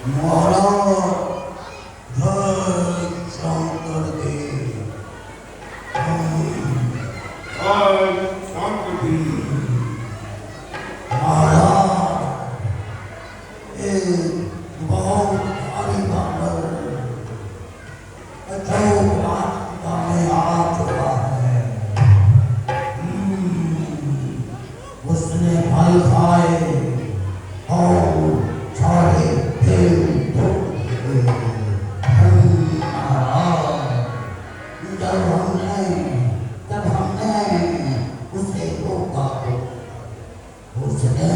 महाराज जय शंकर देव। जय शंकर देव। महाराज एक बहुत भारी बानर अजोबा में आ चुका है। उसने फल खाए और सारे पेड़ तोड़ दिए। जब हमने उसे रोका तो उसने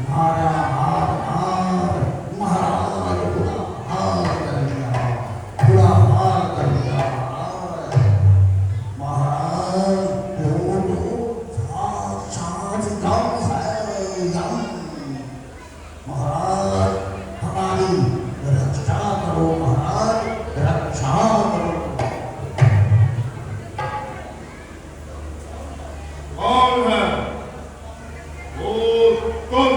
मारा महाराज बुरा हाल कर दिया, बुरा हाल कर दिया। महाराज तो साक्षात गम है, गम। महाराज हमारी रक्षा करो, महाराज रक्षा करो। कौन है? वो कौन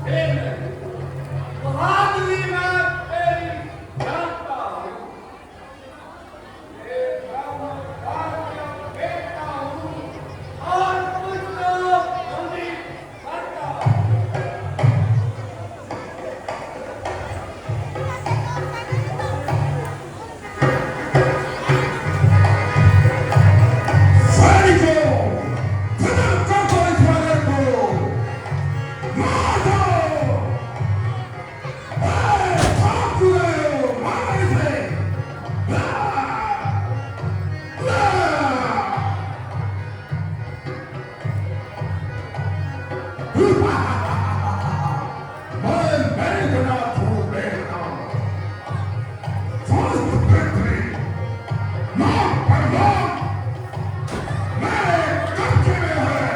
खेल नहीं। बहादुरी में तेरी जानता हूँ। ये ब्रह्मचार का बेटा हूँ और तुझको बंदी करता हूँ। सैनिकों, खत्म कर दो इस मगर को, मार दो। भाग रहे हो, मार इसे। मैं मेघनाथ हूँ, मेघनाथ। फर्स्ट विक्ट्री, नाम परवान मेरे कब्जे में है।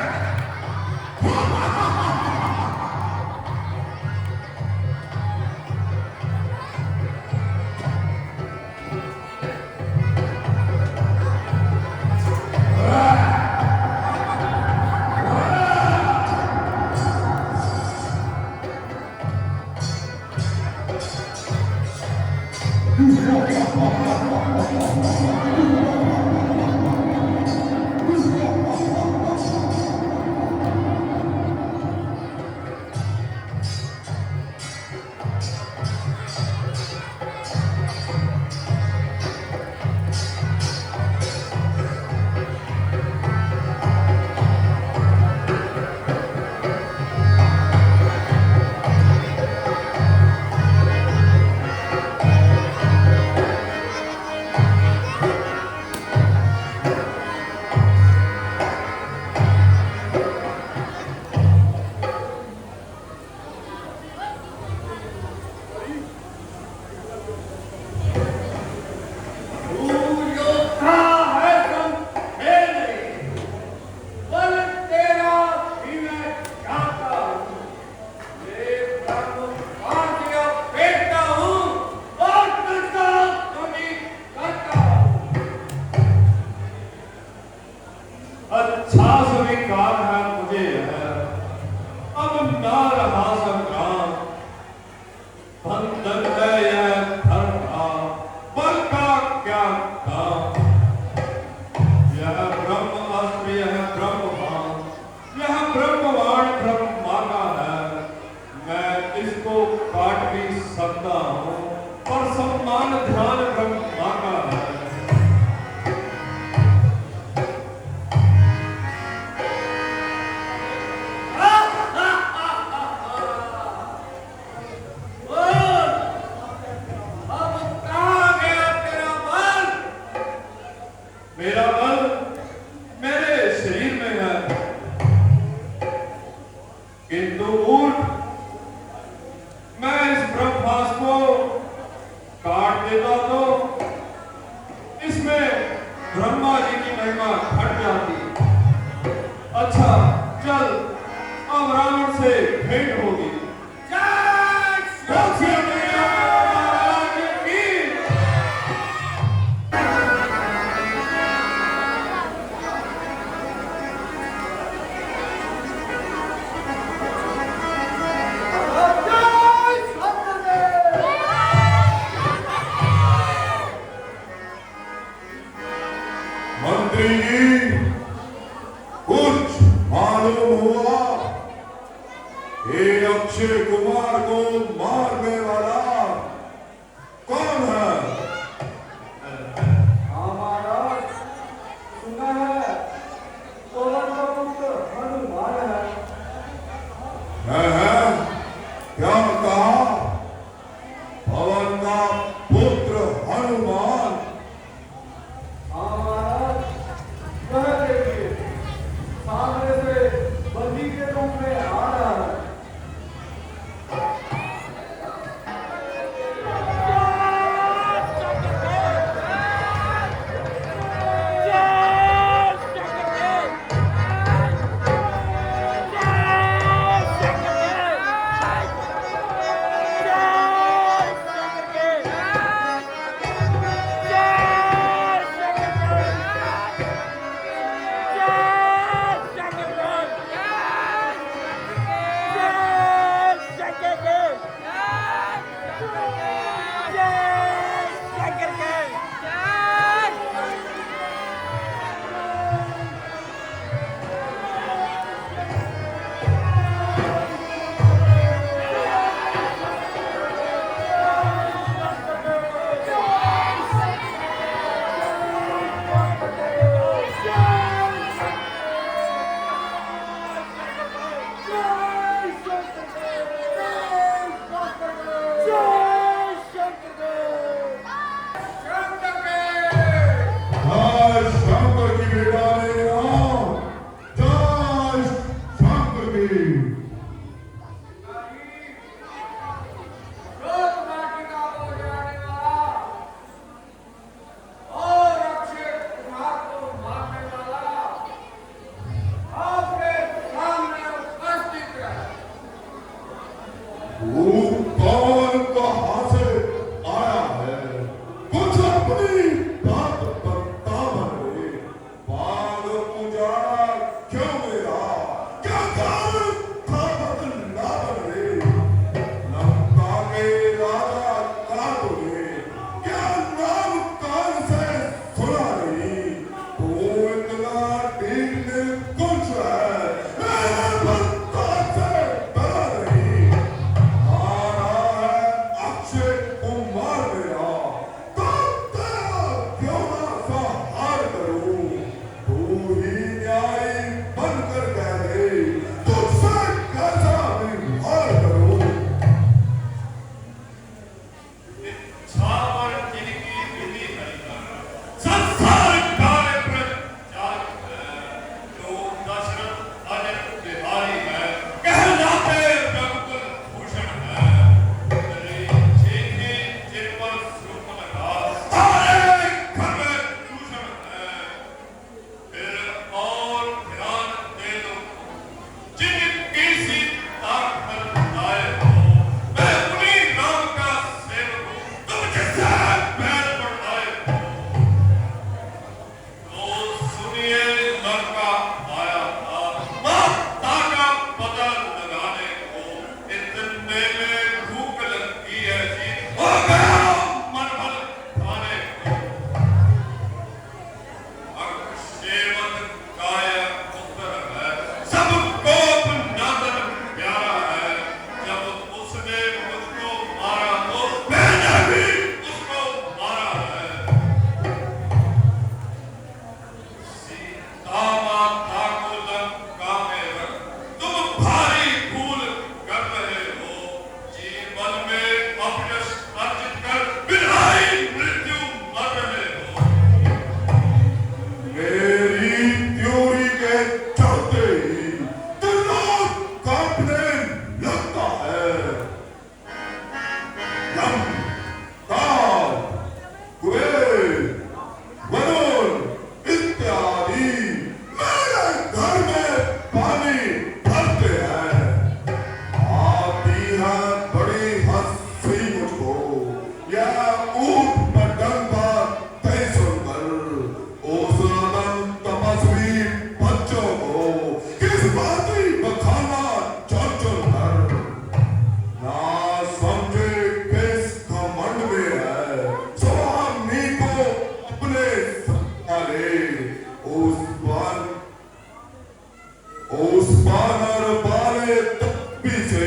अच्छा स्वीकार है मुझे है, अब ना रहा संग्राम। बंधन है यह धर्म का, बल का क्या काम। यह ब्रह्म अस्त्र, यह ब्रह्मबाण, यह ब्रह्मबाण ब्रह्मा का है। मैं इसको काट भी सकता हूँ, पर सम्मान ध्यान ब्रह्मा का है। मेरा बल मेरे शरीर में है, किंतु ऊठ, मैं इस ब्रह्मास्त्र को काट देता तो इसमें ब्रह्मा जी की महिमा घट जाती। अच्छा चल, अब रावण से भेंट होगी। मंत्री जी, कुछ मालूम हुआ? ये अक्षय कुमार को मारने वाला कौन है? हमारा सुना है, पवन का पुत्र हनुमान है। है? क्या कहा? पवन का पुत्र हनुमान? वह देखिए, सामने से बंदी के रूप में आ रहा है। तू कौन कहाँ से आया है? कुछ अपनी बात बता बने। बाग उजाड़ा क्यों मेरा? क्या कारण था बदला बने? लंका के राजा का तुझे क्या नाम कान से सुना नहीं? तू इतना ठीक कुछ है मेरे बंदा से डरा नहीं। आना है अक्षय कुमार मेरा, तो तेरा क्यों ना सहार करूं? तू ही न्यायी बनकर कह दे, तुझसे कैसा व्यवहार करूं? छावर जिनकी विधि हरिकर संसार काले प्रचार है। लोग दशरथ अजय बिहारी है, कहलाते रघुकुल भूषण है। तेरी चीखी जिन पर सुख लगा, सारे घर में दूषण है। फिर और ध्यान दे दो जिनकी सी ताकत आए हो। मैं उन्हीं राम का सेवक हूँ, तुम जिससे पैर बढ़ाए हो। तो सुनिए, लड़का आया था माता का पता लगाने को। इतने में भूख लगती है जी, हो गया मन भर खाने को। अक्षेवत काया पुत्र है, सबको नंदन प्यारा है। जब उसने मुझको मारा तो मैंने भी उसको मारा है। सीता माता को लंका में रख तुम भारी भूल कर रहे हो। जीवन में अपयश अर्जित कर बिनाई मृत्यु मर रहे हो। मेरी त्योरी के चलते ही दिलों कांपने लगता है। लंका, कुबेर, वरुण इत्यादि मेरे घर में पानी भरते हैं। आती है बड़ी हंसी मुझको, यह ऊंट पर डंका तय सुनकर। उस अनंत तपस्वी बच्चों को किस बाती बखाना चुन चुन कर। ना समझे किस घमंड में है, स्वामी को अपने सहारे। उस बानर वाले तप्पी से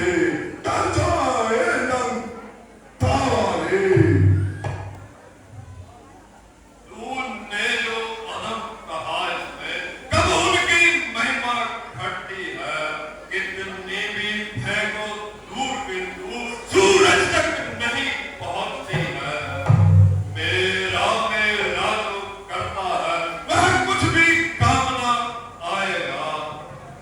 डर जाए लंका वाले। तूने जो अदम कहा इसमें, कब उनकी महिमा घटती है? कितनी भी फेंको दूर बिंदु, सूरज तक नहीं पहुंचती है। मेरा जो करता है, वह कुछ भी कामना आएगा।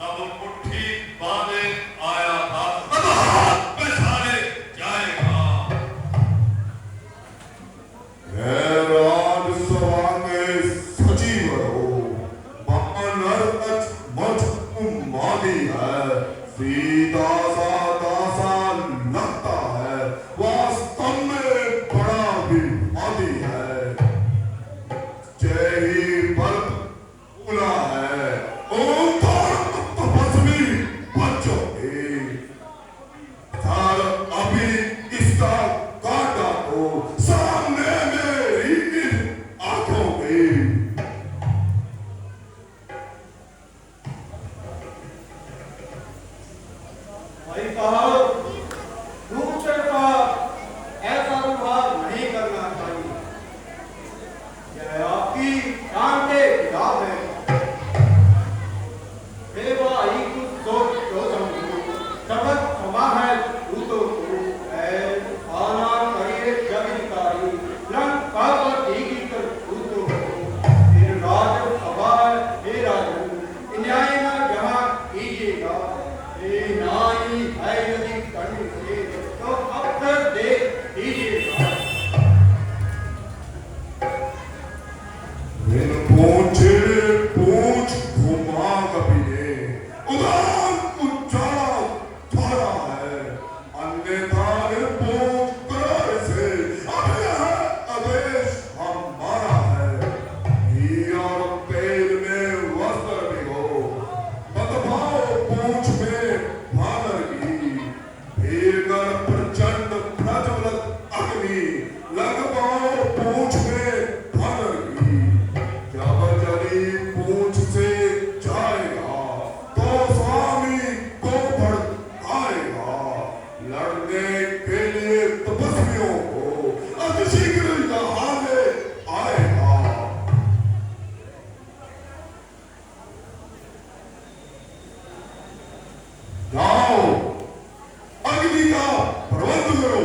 अब मुट्ठी बांधे आया था, अब हाथ पछाड़े जाएगा। राजसभा के सचिव हो, बानर मचमादी है। सीधा सादा लगता है, वास्तव में बड़ा विवादी है। जय ही बल बोला है, ओंकार तपस्वी बच्चों के। सर अभी इसका काटा को सामने मेरी आंखों के। भाई साहब, दूसरे का ऐसा व्यवहार नहीं करना चाहिए। यह आपकी शान के खिलाफ है। सेवा ही कुछ सोच तो समझो, सबक क्षमा है तू तो आना करिए जग हिताई। लंका पर ठीक ही कर तू तो फिर राज सभा है हे राजन, न्याय ना जहाँ कीजिएगा। हे नाई है यदि करने से तो अवसर दे दीजिएगा। पूछ घुमा कभी ने उदार उजाला थारा है। अन्य रश्मियों को अतिशीघ्र यहाँ ले आएगा। जाओ, अग्नि का प्रबंध करो।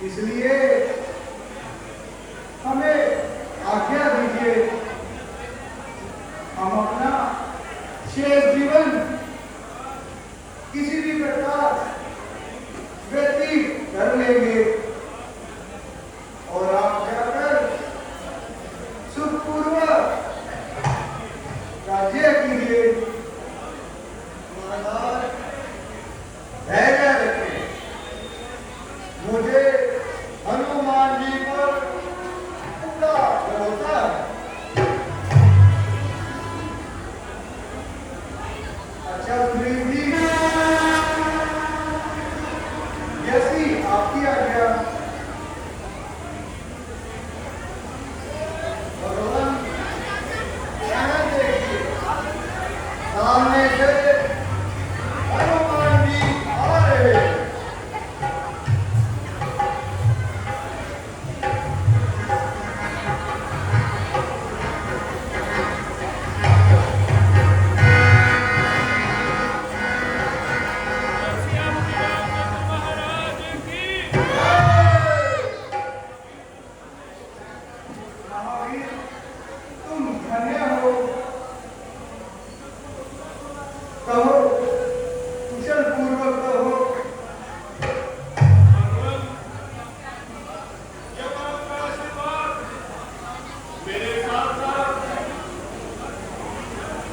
इसलिए हमें आज्ञा दीजिए, हम अपना शेष जीवन किसी भी प्रकार अच्छा सुग्रीव जी, जैसी आपकी आज्ञा। भगवान यहाँ देखिए, सामने से हनुमान जी आ रहे हैं। महावीर, तुम धन्य हो। कहो, कुशल पूर्वक कहो। भगवान, ये बात का आशीर्वाद मेरे साथ था,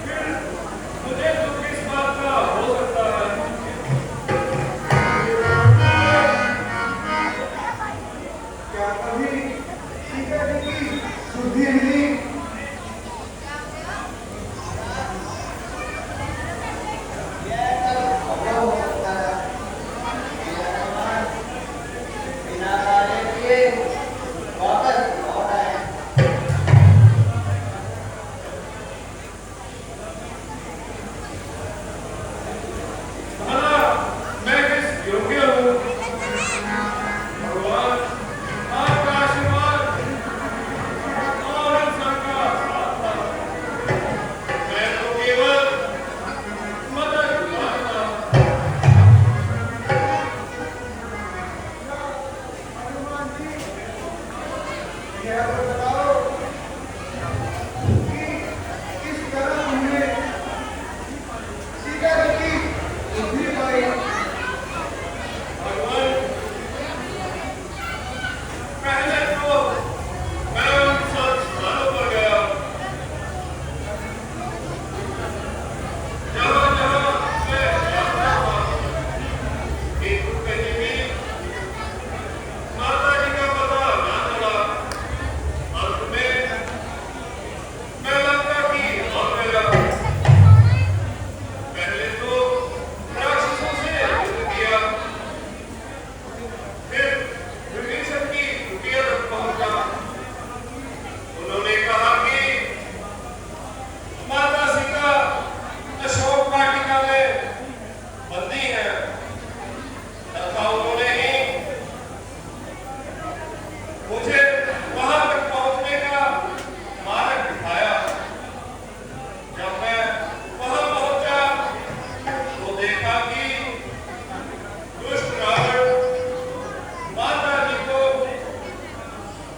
फिर मुझे तो किस बात का हो सकता है? क्या कभी सीता जी की सुधि मिली? क्या हो सकता है? ये हनुमान बिना कार्य किए वापस लौट आए। भला मैं किस योग्य हूँ? भगवान, आपका आशीर्वाद और इन सबका साथ था। मैं तो केवल मदद मांगता हूँ। हनुमान जी, यह बताओ कि किस तरह तुमने सीता जी की बुद्धि पाई? भगवान, पहले तो मैं उन सब स्थानों पर गया जहाँ जहाँ मैं जाता था, किंतु कहीं भी माता जी का पता ना चला। अंत में मैं लंका की ओर गया। पहले तो राक्षसों से युद्ध किया, फिर विभीषण की कुटिया तक पहुंचा। उन्होंने कहा कि माता सीता अशोक वाटिका में बंदी है, तथा उन्होंने ही मुझे वहां तक पहुंचने का मार्ग दिखाया। जब मैं वहां पहुंचा तो देखा कि दुष्ट रावण माता जी को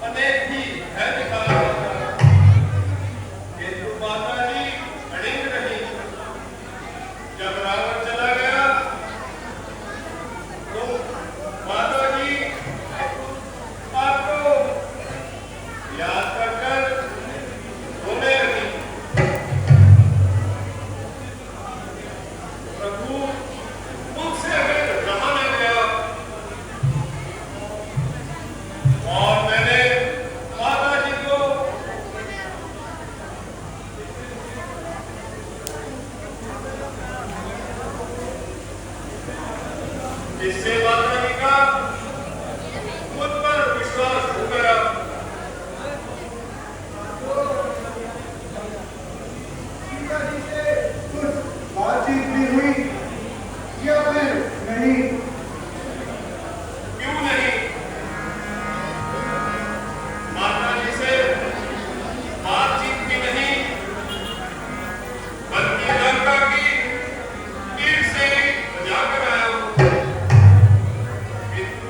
अनेक ही भय दिखा रहा था, किंतु माता जी अड़िग रही। जब रावण चला गया तो माता जी आपको याद कर रोने लगी। प्रभु, मुझसे फिर रहा न गया और मैंने माता जी को इससे माता जी का मुझ पर विश्वास हो गया। सीता जी से कुछ बातचीत भी हुई या फिर नहीं? क्यों नहीं? माता जी से बातचीत भी नहीं, बल्कि लंका की तीर से ही बजा कर आया हूँ। किंतु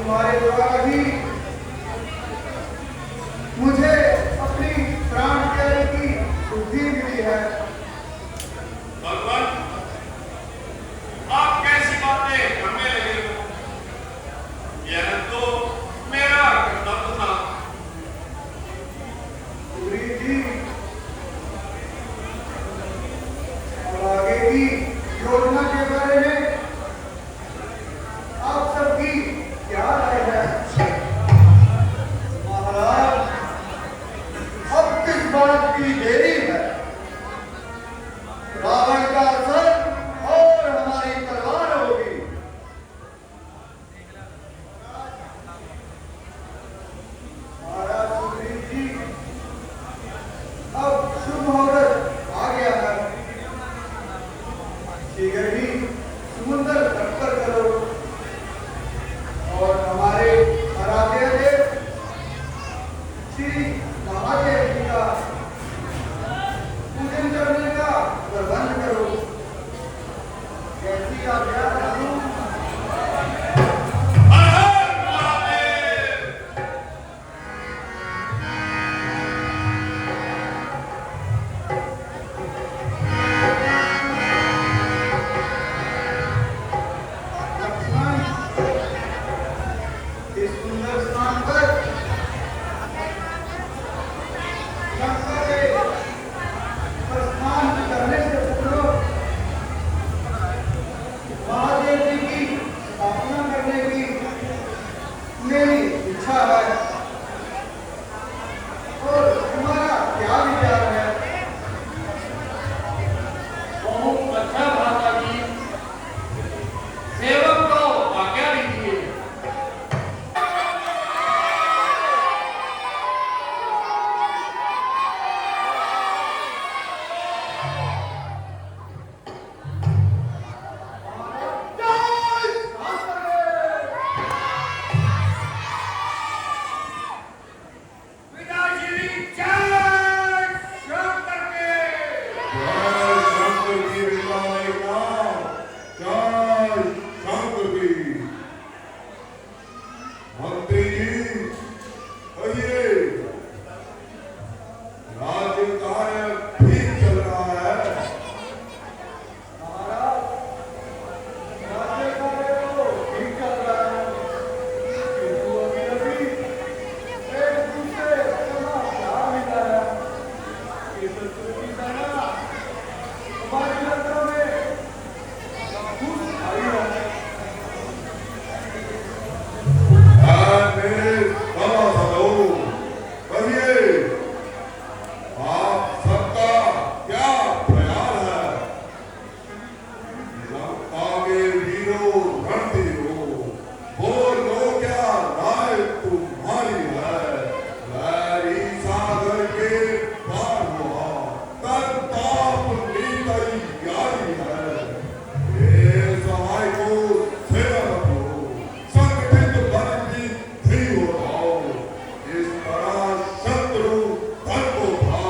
तुम्हारे द्वारा ही मुझे अपनी प्राण त्याग की बुद्धि मिली है। भगवान, आप कैसी बातें करने लगे हो? यह तो मेरा कर्तव्य था। सूरी जी, अब आगे की योजना के बारे में आप सबकी क्या राय है? महाराज, अब किस बात की देरी है? रावण का सर और हमारी तलवार होगी। महाराज सुग्रीव जी, अब शुभ मुहूर्त आ गया है। शीघ्र ही समुद्र तट पर करो और हमारे आराध्य देव श्री महादेव जी का पूजन करने का प्रबंध करो। कैसी आज्ञा करूं? हर हर महादेव! लक्ष्मण, इस सुंदर स्थान पर लंका के प्रस्थान करने से पूर्व महादेव जी की स्थापना करने की मेरी इच्छा है। और तुम्हारा क्या विचार है? बहुत अच्छा भ्राता जी, सेवक को आज्ञा दीजिए। पिताजी जय शंकर के! जय शंकर की विद्या जय शंकर की। मंत्री जी, कहिए, राज्य कार्य ठीक चल रहा है? महाराज, राज्य कार्य तो ठीक चल रहा है, किंतु अभी एक दूसरे समाचार मिला है कि शत्रु की सेना हमारी यात्रा में घुस आई है। मेरे सभासदों, कहिए, आप सबका क्या ख्याल है? लंका के वीरों रणधीरों, बोलो क्या राय तुम्हारी है? वैरी सागर के पार हुआ, करताप की तैयारी है। ये सहाय को सेवा रखो, संगठित बल की धी हो जाओ। इस तरह शत्रु धन को था,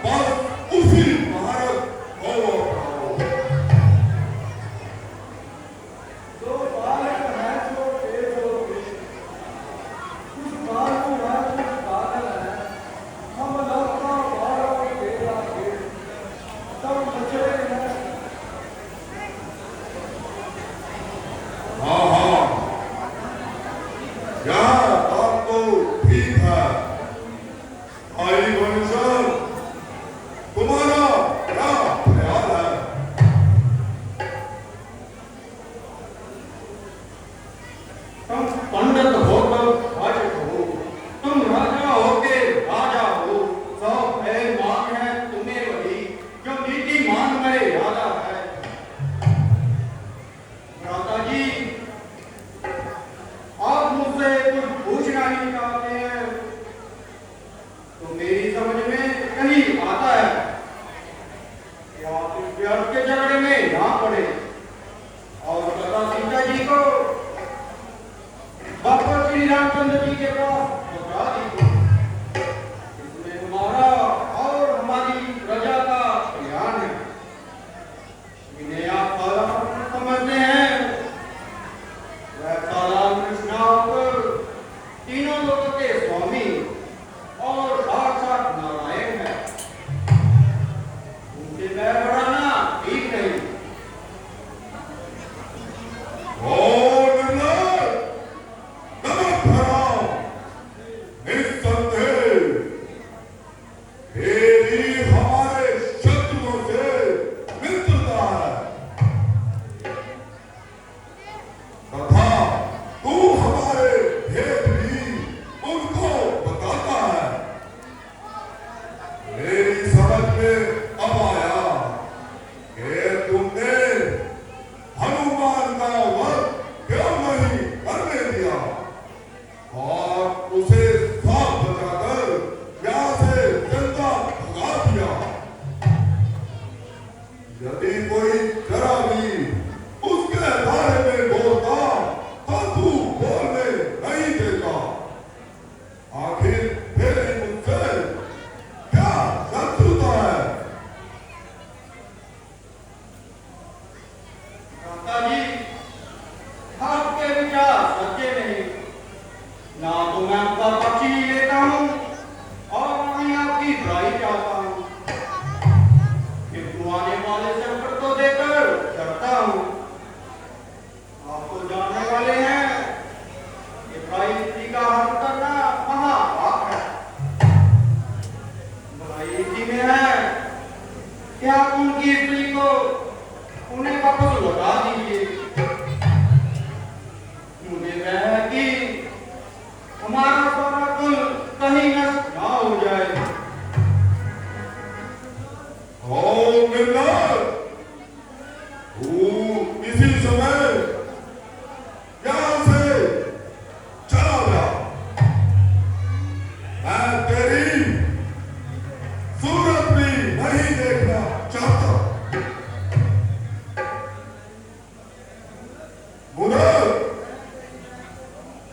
बस उसी महारत को अपनाओ। जो बालक है जो तेज होते, उस बालक है जो पागल है। हम लौटा बालक तेरा के सब बछड़े हैं। हाँ हाँ, यह बात तो ठीक है। आई वंशज, तुम्हारा क्या ख्याल है? तुम पंडित होकर राजक हो, तुम राजा होके राजा हो। सब है मान है तुम्हें वही, जो नीतिमान मर्यादा है। भ्राता जी, आप मुझसे कुछ पूछना ही चाहते हैं तो मेरी समझ में कहीं आता है कि आप इस व्यर्थ के झगड़े में ना पड़े और तथा सीता जी को बाबा श्री रामचंद्र जी के पास पहुंचा दीजिए। इसमें हमारा और हमारी प्रजा का कल्याण है। इन्हें आप समझते हैं, वह साला कृष्णा होकर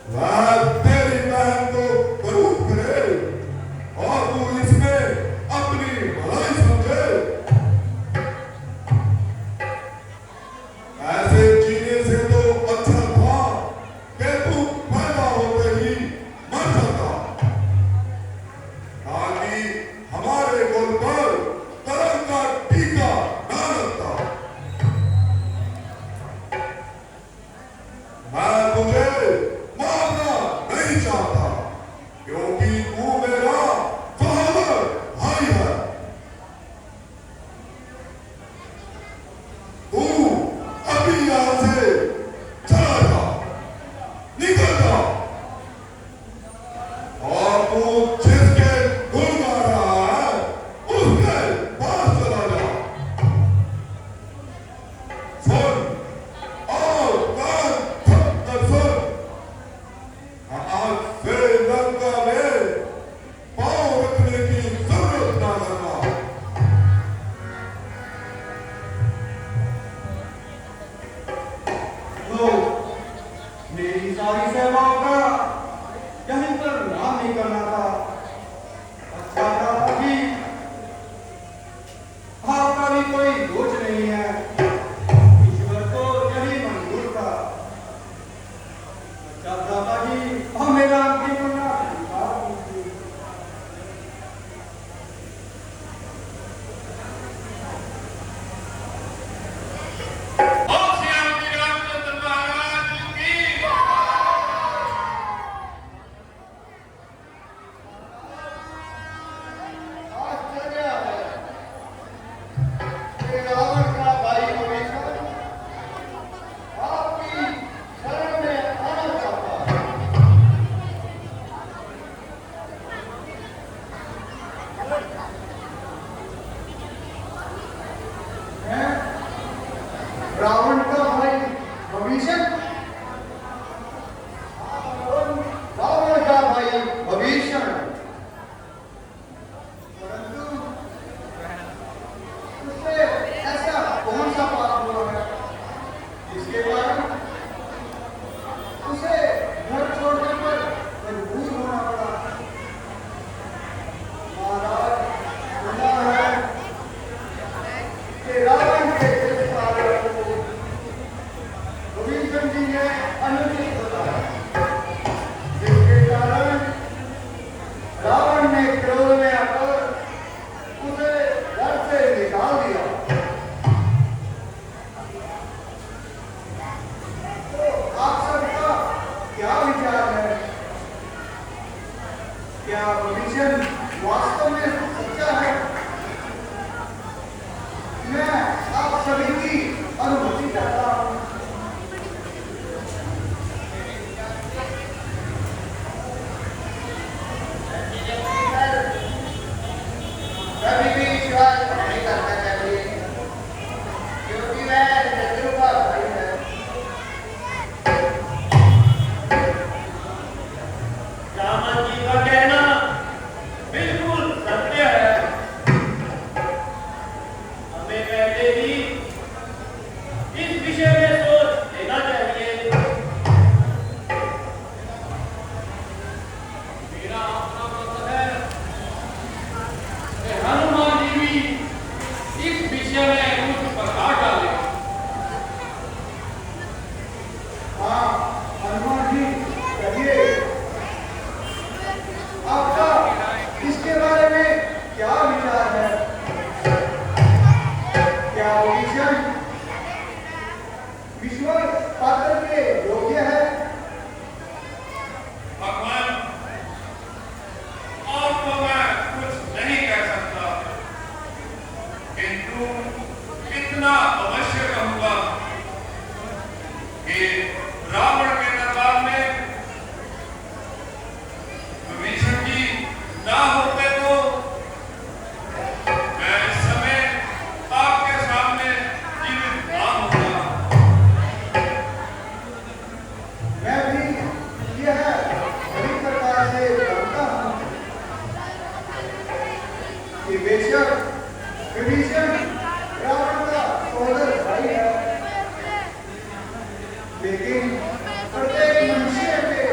वह तेरी बहन को करूब करे और तू इसमें अपनी भलाई समझे। ऐसे जीने से तो अच्छा था कि तू पैदा होते ही मर जाता, ताकि हमारे कुल पर तरंग का टीका न लगता। मैं तुझे मारना नहीं चाहता, क्योंकि तू मेरा सहोदर भाई है। तू अभी यहां से चला जा, निकल जा, और तू जिसके गुण गा रहा है उसके पास चला जा। सुन और कान थम कर सुन, आज से लंका में पांव रखने की जरूरत ना करना। तो मेरी सारी सेवाओं का यहीं पर नाम नहीं करना था। अच्छा था कि आपका भी कोई दोष नहीं है, ईश्वर को यही मंजूर था। अच्छा था कि हम मेरा अंतिम करना स्वीकार कीजिए। और श्री रामचंद्र महाराज की आश्चर्य है कि रावण का भाई विभीषण आपकी शरण में आना चाहता है। हैं? रावण का भाई विभीषण, रावण का भाई विभीषण, परंतु उससे ऐसा कौन सा पाप हुआ है जिसके कारण उसे घर छोड़ने पर मजबूर होना पड़ा। महाराज, सुना है कि रावण के इस कार्य को विभीषण जी ने अनुचित बताया, जिसके कारण रावण ने क्रोध में आकर उसे घर से निकाल दिया। तो आप सबका क्या विचार है? क्या विभीषण वास्तव में सच्चा है? मैं आप सभी की अनुमति चाहता हूँ। कभी भी विश्वास नहीं करना चाहिए, क्योंकि वह शत्रु का भाई है। रावण जी का कहना बिल्कुल सत्य है। हमें पहले ही इस विषय में सोच लेना चाहिए। मेरा अपना मत है कि हनुमान जी भी इस विषय में कुछ प्रकाश डाले। हाँ, हनुमान जी, कहिए, आपका इसके बारे में क्या विचार है? क्या विभीषण विश्वास पात्र के योग्य है? भगवान, और तो मैं कुछ नहीं कह सकता, किंतु इतना अवश्य कहूंगा कि रावण के दरबार में विभीषण जी ना होते तो मैं इस समय आपके सामने जीवित ना होता। मैं भी यह बड़ी प्रकार से जानता हूँ कि बेशक विभीषण रावण का सहोदर भाई है, लेकिन प्रत्येक मनुष्य के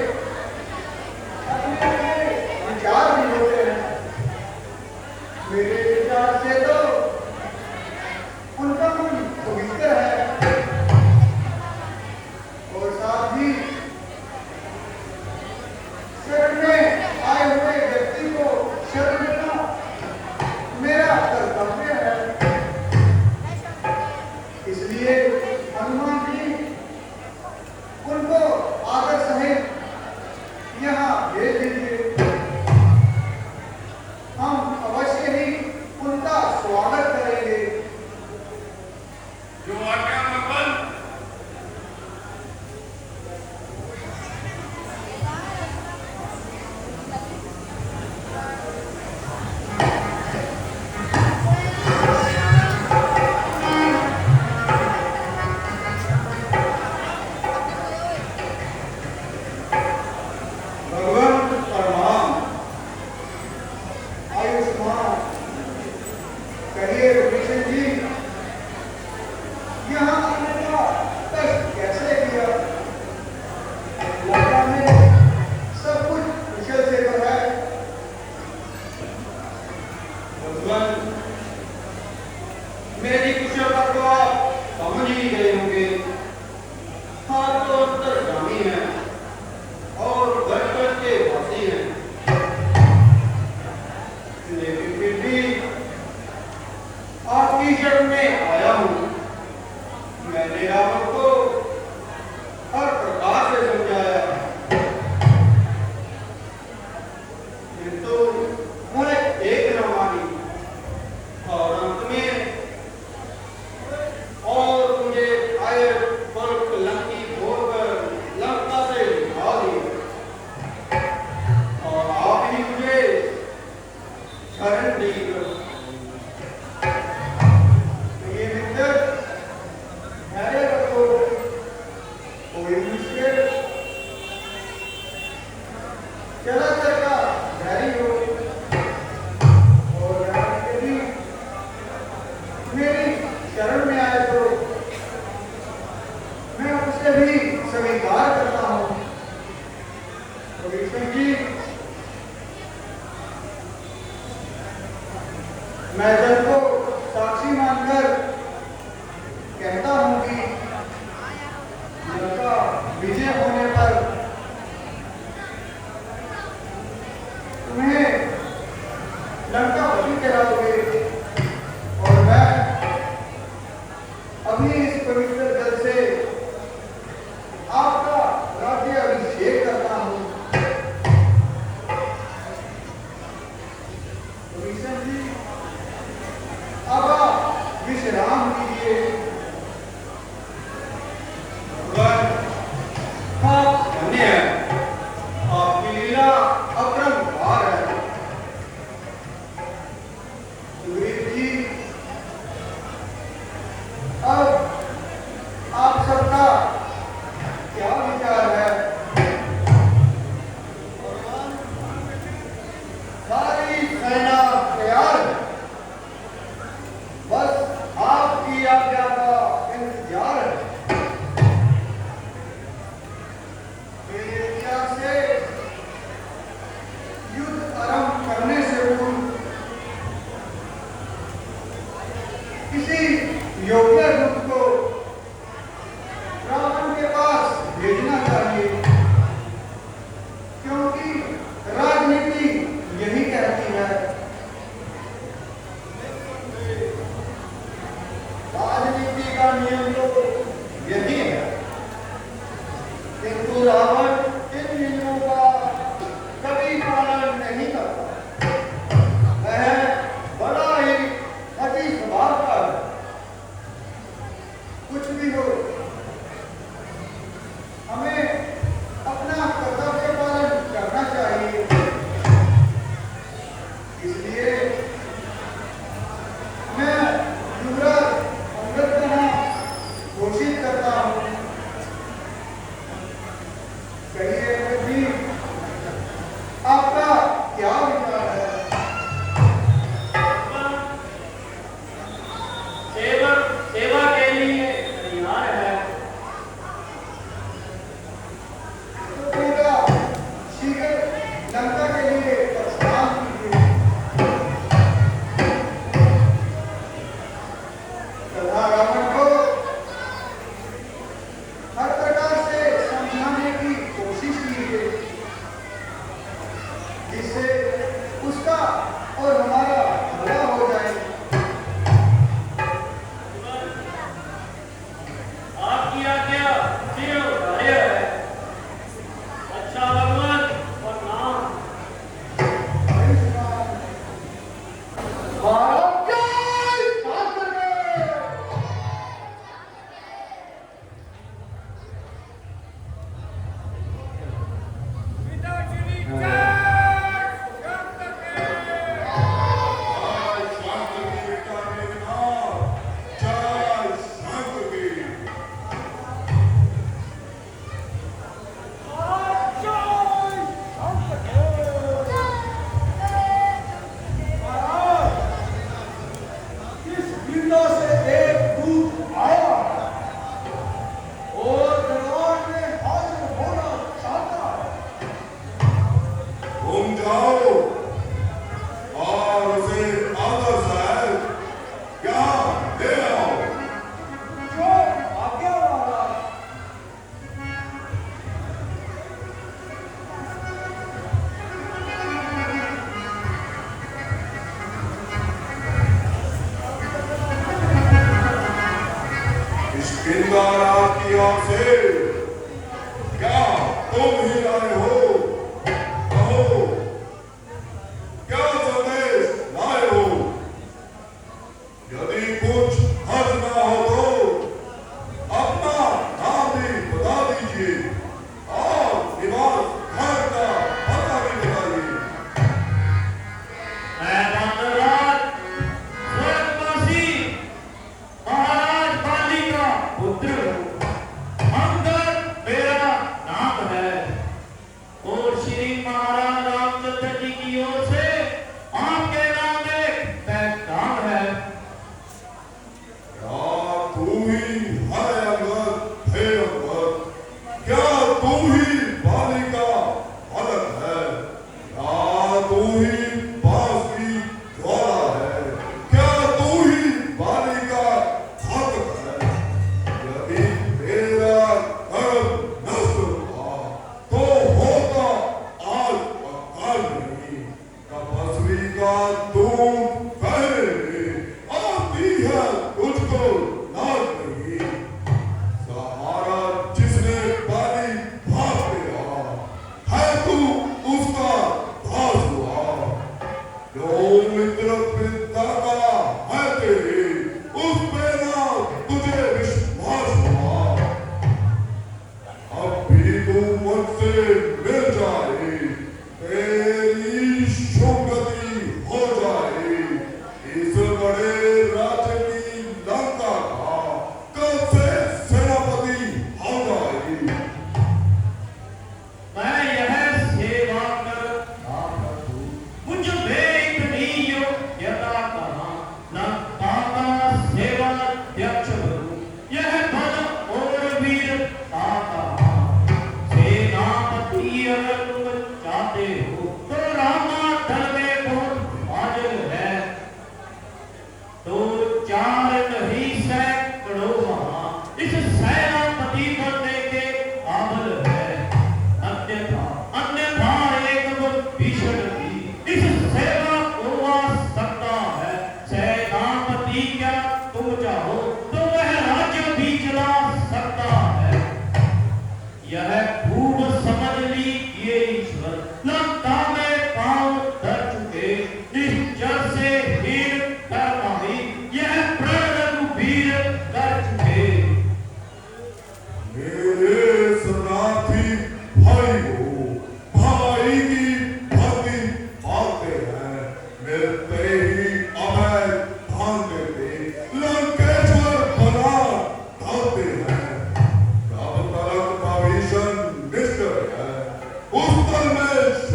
शरण लेना मेरा कर्तव्य है। इसलिए हनुमान जी उनको आदर सहित यहाँ भेज दीजिए। हम अवश्य ही उनका स्वागत करेंगे। जो आज्ञा मकबल। भगवान परमाम आयुष्मान कहिए विभीषण जी, यहाँ आने का कष्ट कैसे किया? लंका में सब कुछ कुशल से तो है। भगवान मेरी कुशलता को आप समझ ही गए होंगे। हाँ तो अंतर्गामी है और घर के वासी हैं, लेकिन फिर भी आपकी शरण में आया हूँ। मैंने आपको हर प्रकार से समझाया, किंतु उन्होंने एक न मानी और अंत में और मुझे आए पल लंकी होकर लंका से निकाल दिया और आप ही मुझे शरण देकर ये मित्र धैर्य रखो, कोई मुश्किल चला चलता धैर्य हो। और यदि मेरी शरण में आए तो मैं उसे भी स्वीकार करता हूँ। विष्णु जी, मैं जल को साक्षी मानकर कहता हूं कि लंका विजय होने पर तुम्हें लंकापति कहलाओगे और मैं अभी इस पवित्र जल से आपका राज्य अभिषेक करता हूं। विष्णु जी, अब आप विश्राम कीजिए। भगवान आप धन्य हैं, आपकी लीला अपरंपार है।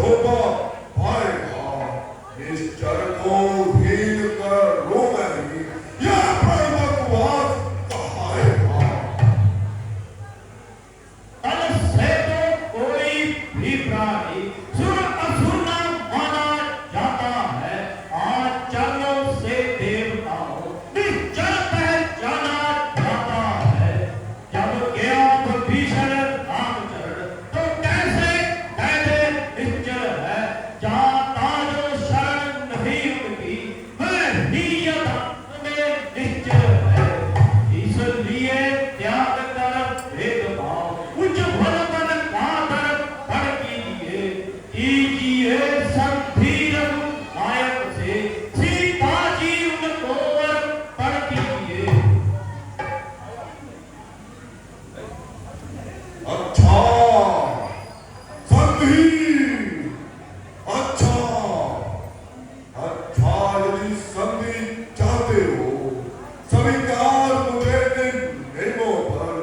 शोभा पाएगा। निश्चर को हीन कर रोमेगी, यह पर्वतवास कहाएगा। तल से तो कोई भी प्राणी सुर असुर न माना जाता है। आज चरणों से देवताओं निश्चल पहचाना जाता है। जब गया भीषण रामचरण तो कैसे कहते निश्चल है। जाता जो शरण नहीं उनकी वह नियत में निश्चल है। इसलिए त्याग कर भेदभाव उच्च भल मन कातर पढ़ कीजिए संधि रघुनायक से। सीता जी उनको वर पढ़ कीजिए। अच्छा संधि, अच्छा अच्छा, यदि संधि चाहते हो स्वीकार मुझे इन नियमों पर।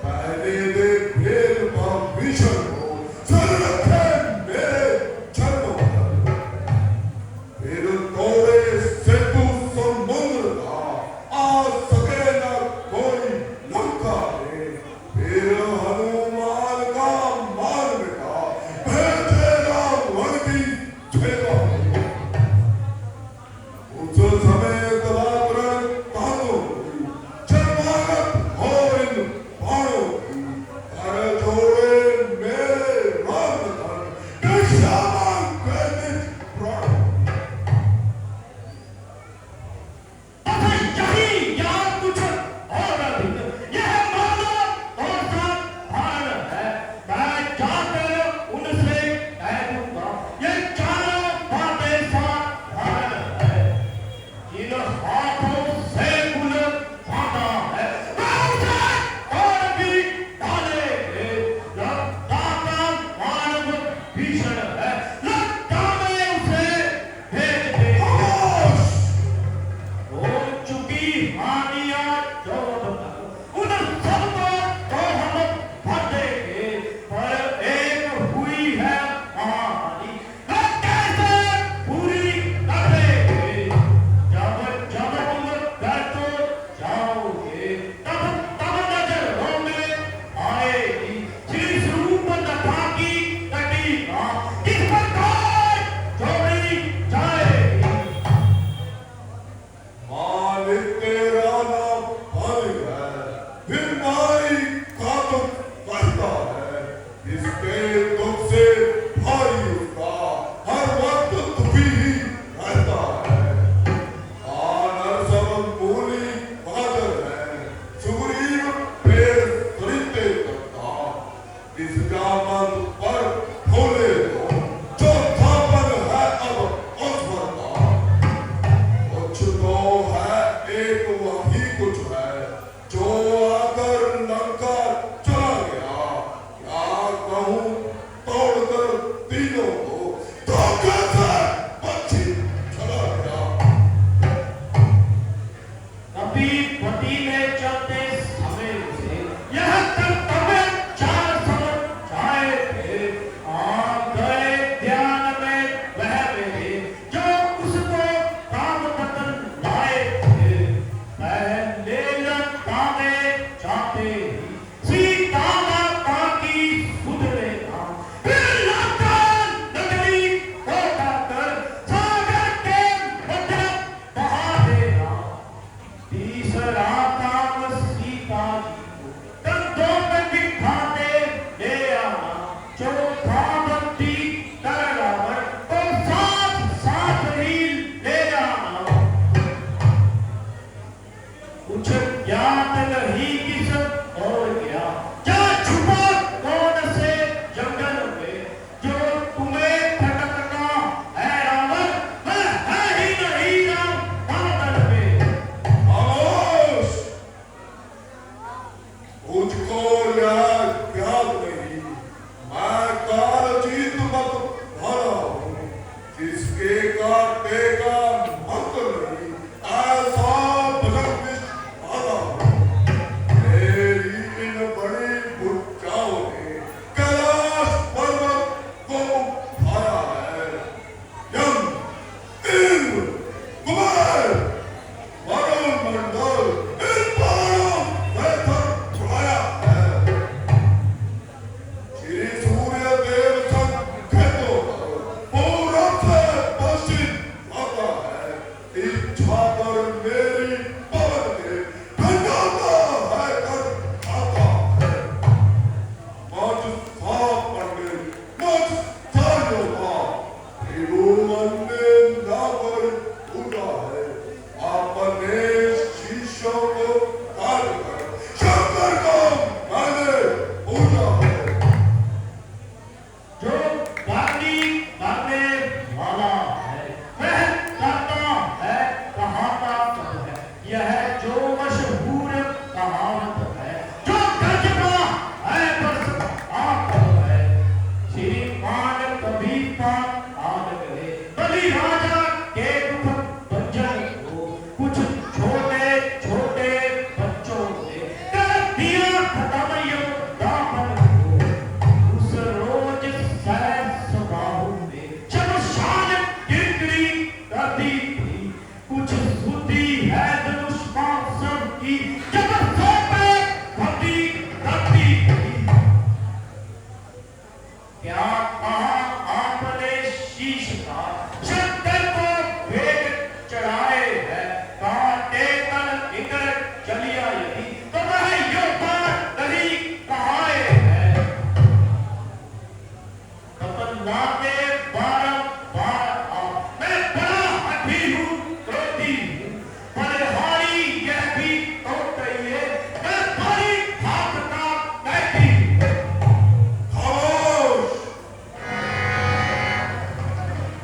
पहले दे भेदभाव भीषण हो, सर रखे मेरे चरणों पर। फिर तोड़े सेतु समुद्र का, आ सके न कोई लंका में। फिर हनुमान का मान मिटा, भेजेगा वन की छेगा में। उस समय दलावरण तानों की, शर्मागत हो इन बाणों की। कर जोड़े मेरे राम धन, निशान पे निज प्राण। तथा यही या कुछ और अधिक यह मानो और साधारण है। मैं जाकर उनसे कह दूंगा ये चारों बातें साधारण है। जिन हाथों से कुल फाटा है वह उसे और भी डालेंगे। लंका का मानव भीषण है, लंका में उसे भेज देंगे। खामोश! हो चुकी हानियां जो तक उन सबको तो हम भर देंगे। पर एक हुई है हानि वह कैसे पूरी कर देंगे। जब जब तुम घर को जाओगे तब नजरों में आएगी श्री स्वरूप कथा की कटिका किस प्रकार जोड़ी जाएगी। मालिक तेरा नाम भारी है, फिर नाई का दुख करता है। इसके दुख से भाई उसका हर वक्त दुखी ही रहता है। आनर सब मूली बादल है, सुग्रीव पेड़ खरीदते करता। इस जामन पर खोले दो, जो थापन है अब उस पर का। कुछ तो है एक वही कुछ है, जो आकर लंका चला गया। क्या कहूँ तोड़कर तीनों को, तो कैसे पक्षी चला गया। कभी पति में चलते समय से यह कर्तव्य चार समझ जाए थे। आ गए ध्यान में वह मेरे जो उसको काम बदल लाए थे। पहले लंका में जाते ही सीता माता की सुध लेना, फिर लंका नगरी करने वाला है, वह करता है कहाता सब है। यह जो मशहूर कहावत है, जो गजबा है बस आप है। श्रीमान कभी पान आन करे, बलि राजा के दुख भंजन को, कुछ छोटे छोटे बच्चों ने कर दिया खत्म यो दामन को। उस रोज सैर सभाओं में शमशान गिरगिरी करती थी, कुछ बुद्धि है धनुष्मान सबकी, जब सौ पे भक्ति करती थी। क्या कहा आपने शीश का शंकर को भेद चढ़ाए है, कांटे तन इंद्र चलिया यदि तो वह योद्धा नहीं कहाए है। तपन्नाते बारंबार आप, मैं बड़ा हठी हूँ क्रोधी हूँ, बलहारी यह भी तो कहिए, मैं बड़ी भागता बैठी हूँ। खामोश!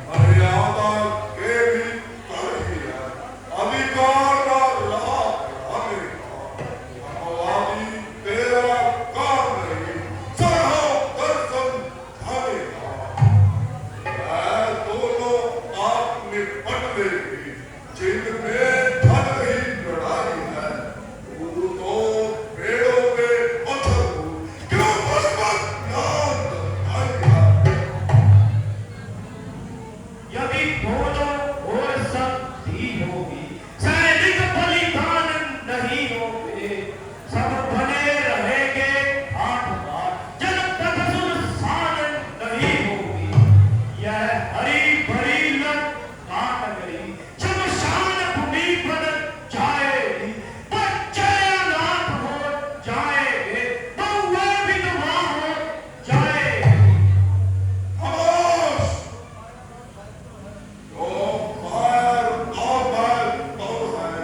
मर्यादा के भी कड़ी है, अधिकार का लाभ हमें भगवानी तेरा काम नहीं, चढ़ो दर्शन धनेगा। मैं दोनों आप निपट लेगी, जिनमें धन ही लड़ाई है। तू तो पेड़ों में उछल कूद, क्यों मुझ ज्ञान धैर्य। यदि दोनों ओर संधि होगी, सैनिक बलिदान नहीं होंगे, सब बने रहेंगे आठ बार, जनपद सुनसान नहीं होगी। यह हरी भरी लट काट गई, शमशान भूमि बन जाएगी, बच्चे अनाथ हो जाएंगे, बहुएं विधवा हो जाएंगी। खामोश! जो बाहर तो है,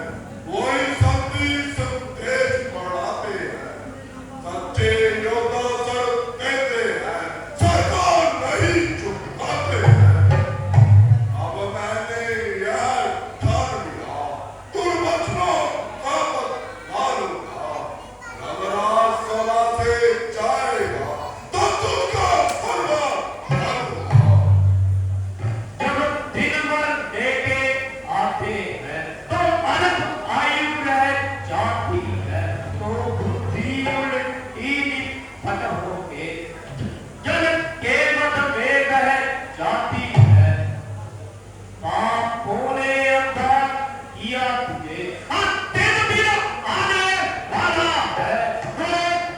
वही संधि संदेश बढ़ाते हैं। सच्चे योद्धा सर कहते हैं, सर को नहीं झुकाते हैं। अब मैंने यह ठान लिया, तुम बचनो ताकत मारूंगा। नगराज सभा से जाएगा तो तुमको फरवा करूंगा। जब दिन भर लेके आते हैं तो अनंत आयु रह जाती है, तो बुद्धि उल्टी फट होके जन के मत में बह जाती है। पाप होने अंधा किया तुझे, दिन भी आने वाला है, वो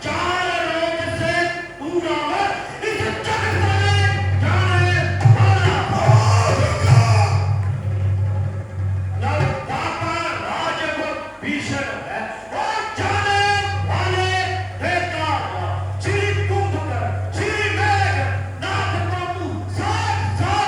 4 रोज से पूरा है, इस जग से जाने वाला है। लंका राज भीषण है, वो जाने वाले बेकार। श्री कुंभकर, श्री मेघ नाथ को तू साथ साथ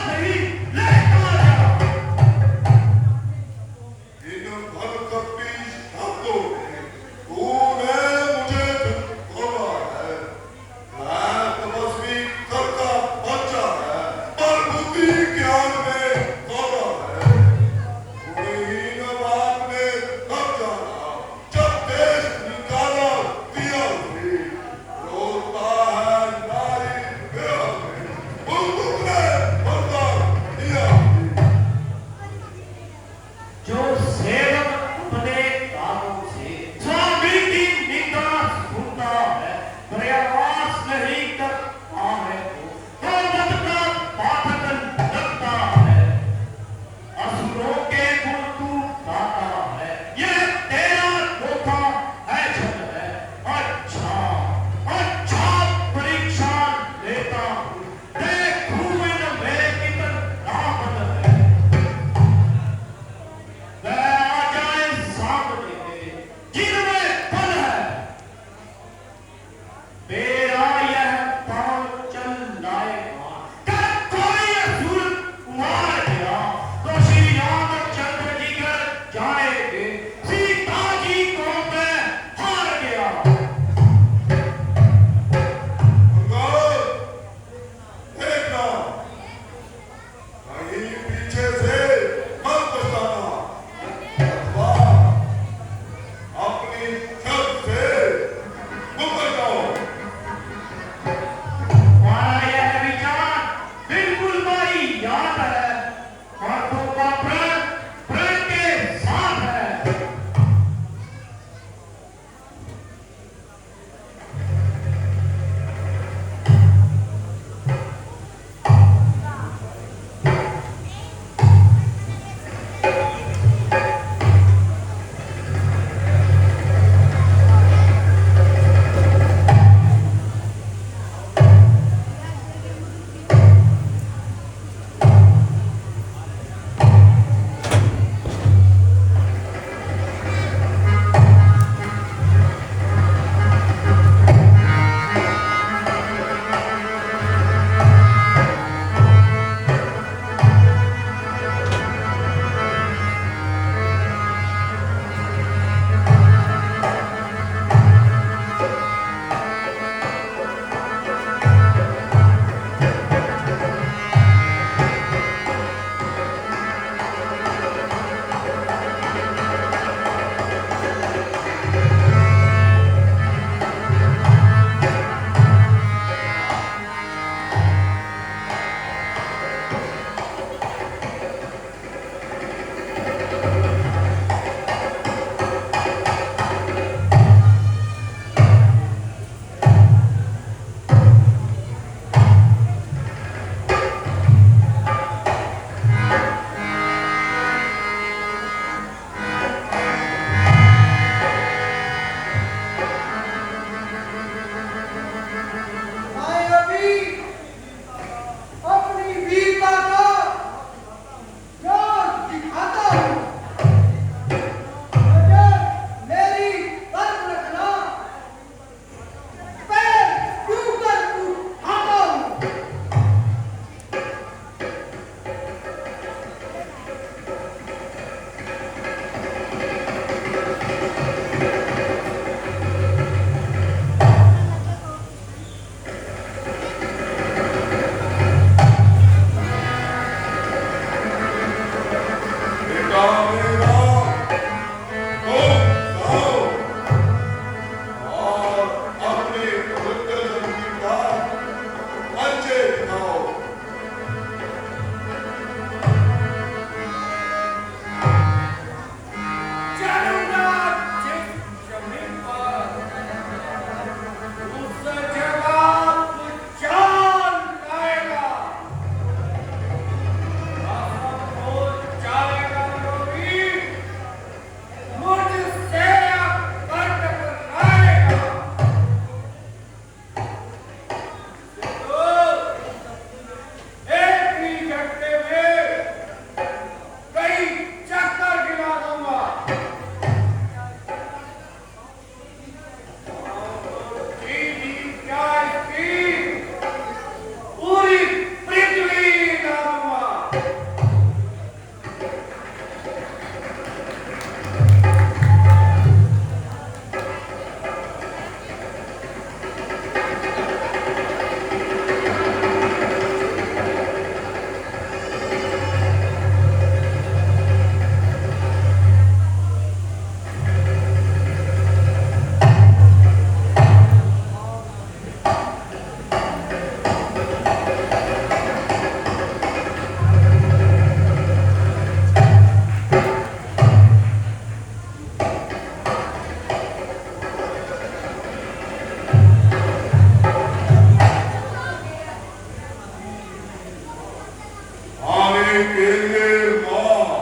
खाने के लिए मां,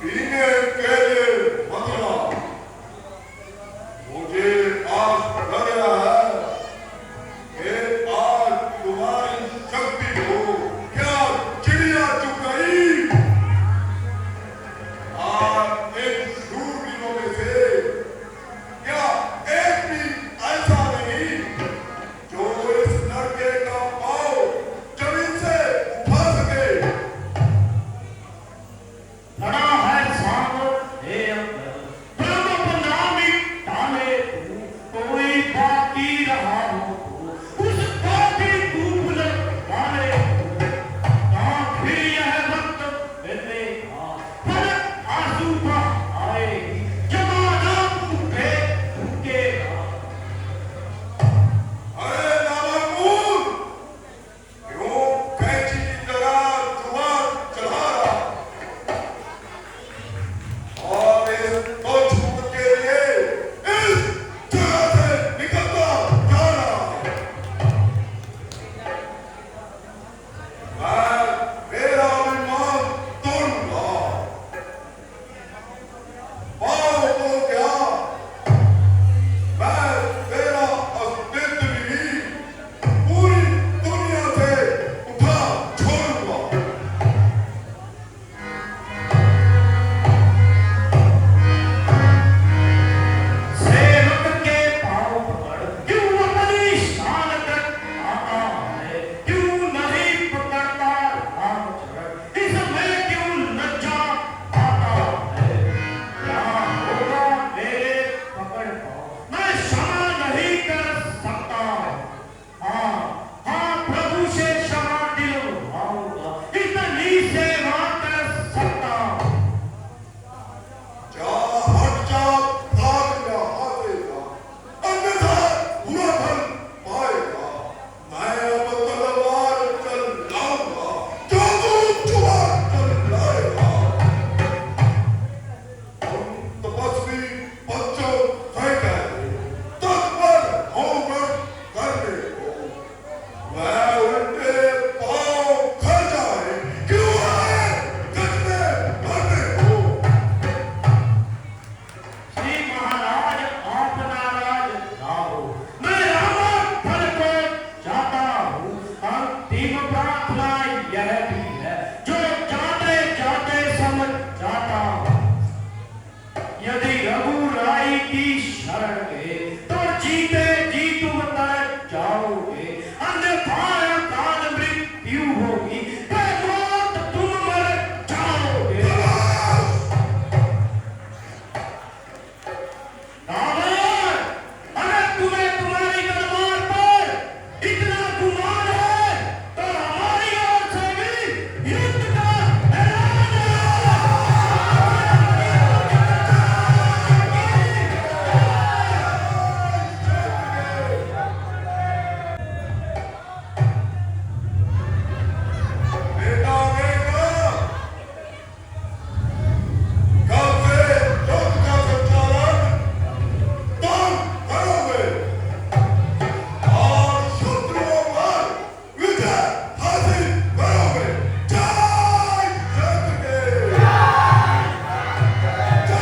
पीने के लिए मदरा। मुझे आस लग रहा है कि आज तुम्हारी शक्ति को क्या चिड़िया चुग गई। आज इन शूरवीरों में से क्या एक भी ऐसा नहीं जो इस लड़के का पांव जमीन से उठा सके। लड़ा है सांप हे अंबर, ब्रह्म बनामी डाले तू, कोई बाकी रहा हो तो उसको भी डूब वाले। कहाँ फिर यह वक्त मिलने का, पर आंसू बह आए, जमाना उठे उठेगा। अरे नामाकूल, क्यों कैंची की तरह जुबान चढ़ा रहा और इस तुच्छ के लिए इस जगह से निकलता जा रहा है। मैं मेरा अभिमान तोड़ूंगा, पाओ तो क्या, मैं तेरा अस्तित्व भी पूरी दुनिया से उठा छोड़ूंगा। सेवक के पांव पकड़ क्यों अपनी शान तक आता है, क्यों नहीं पकड़ता रामचरण, इसमें क्यों लज्जा आता है। क्या होगा मेरे पकड़ पांव, मैं क्षमा नहीं कर सकता। हाँ हाँ, प्रभु से क्षमा दिलवाऊंगा, इतनी सेवा कर सकता। जा हट जा, भाग यहाँ से जा, अन्यथा बुरा फल पाएगा। मैं अब तलवार चलाऊंगा, जो तू जुबान चलाएगा। तुम तपस्वी बच्चों से कहते, तत्पर होकर करने को। मैं उल्टे पांव खड़ जाए, क्यों आए गजबे भरने को। श्री महाराज आप नाराज ना हो, मैं रावण को चाहता हूँ। अंतिम प्रार्थना यह भी है जो जाते जाते समझ जाता हूँ। यदि रघुराई की शरण में